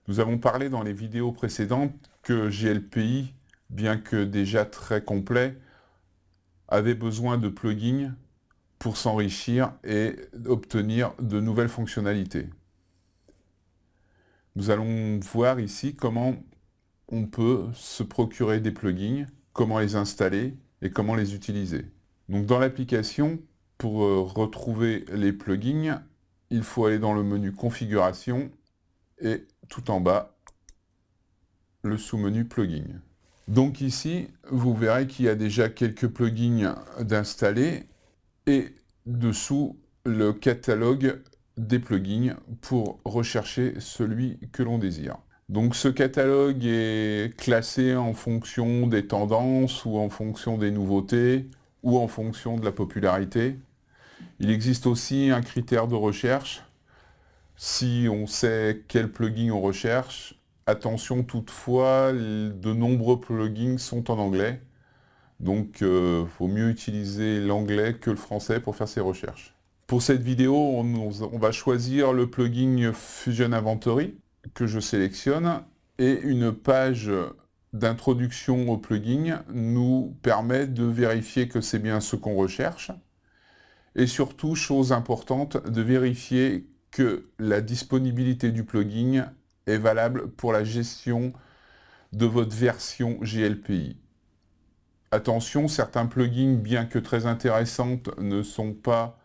Nous avons parlé dans les vidéos précédentes que GLPI, bien que déjà très complet, avait besoin de plugins pour s'enrichir et obtenir de nouvelles fonctionnalités. Nous allons voir ici comment on peut se procurer des plugins, comment les installer et comment les utiliser. Donc dans l'application, pour retrouver les plugins, il faut aller dans le menu Configuration et tout en bas, le sous-menu Plugins. Donc ici, vous verrez qu'il y a déjà quelques plugins d'installer et dessous le catalogue des plugins pour rechercher celui que l'on désire. Donc ce catalogue est classé en fonction des tendances ou en fonction des nouveautés ou en fonction de la popularité. Il existe aussi un critère de recherche. Si on sait quel plugin on recherche, attention toutefois, de nombreux plugins sont en anglais. Donc, il faut mieux utiliser l'anglais que le français pour faire ses recherches. Pour cette vidéo, on va choisir le plugin Fusion Inventory que je sélectionne et une page d'introduction au plugin nous permet de vérifier que c'est bien ce qu'on recherche. Et surtout, chose importante, de vérifier que la disponibilité du plugin est valable pour la gestion de votre version GLPI. Attention, certains plugins, bien que très intéressants, ne sont pas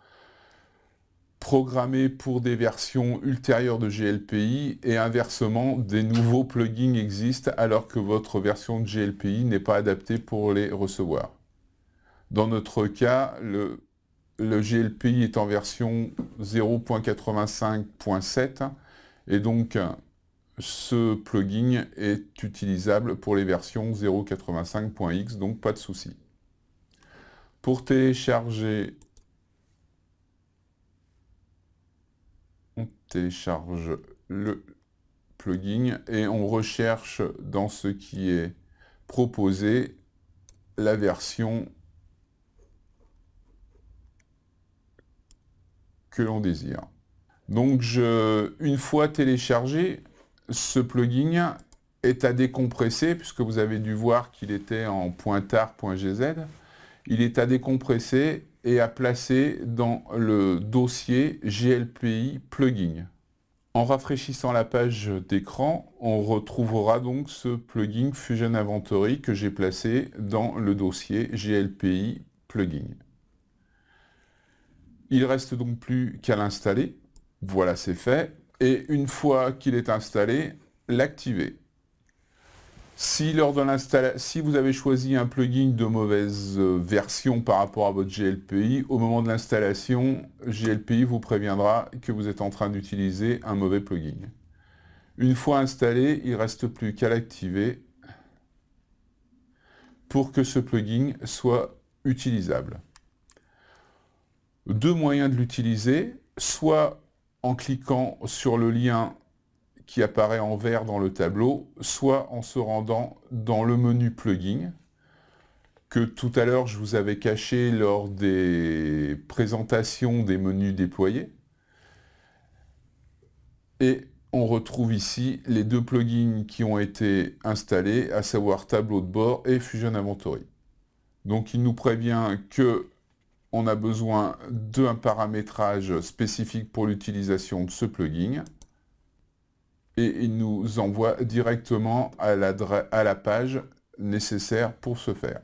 programmés pour des versions ultérieures de GLPI et inversement, des nouveaux plugins existent alors que votre version de GLPI n'est pas adaptée pour les recevoir. Dans notre cas, le GLPI est en version 0.85.7 et donc ce plugin est utilisable pour les versions 0.85.x, donc pas de souci. Pour télécharger, on télécharge le plugin et on recherche dans ce qui est proposé la version que l'on désire. Donc une fois téléchargé, ce plugin est à décompresser, puisque vous avez dû voir qu'il était en .tar.gz. Il est à décompresser et à placer dans le dossier GLPI plugin. En rafraîchissant la page d'écran, on retrouvera donc ce plugin Fusion Inventory que j'ai placé dans le dossier GLPI plugin. Il ne reste donc plus qu'à l'installer. Voilà, c'est fait. Et une fois qu'il est installé, l'activer. Si vous avez choisi un plugin de mauvaise version par rapport à votre GLPI, au moment de l'installation, GLPI vous préviendra que vous êtes en train d'utiliser un mauvais plugin. Une fois installé, il ne reste plus qu'à l'activer pour que ce plugin soit utilisable. Deux moyens de l'utiliser, soit en cliquant sur le lien qui apparaît en vert dans le tableau, soit en se rendant dans le menu plugin, que tout à l'heure je vous avais caché lors des présentations des menus déployés. Et on retrouve ici les deux plugins qui ont été installés, à savoir Tableau de bord et Fusion Inventory. Donc il nous prévient que on a besoin d'un paramétrage spécifique pour l'utilisation de ce plugin. Et il nous envoie directement à la page nécessaire pour ce faire.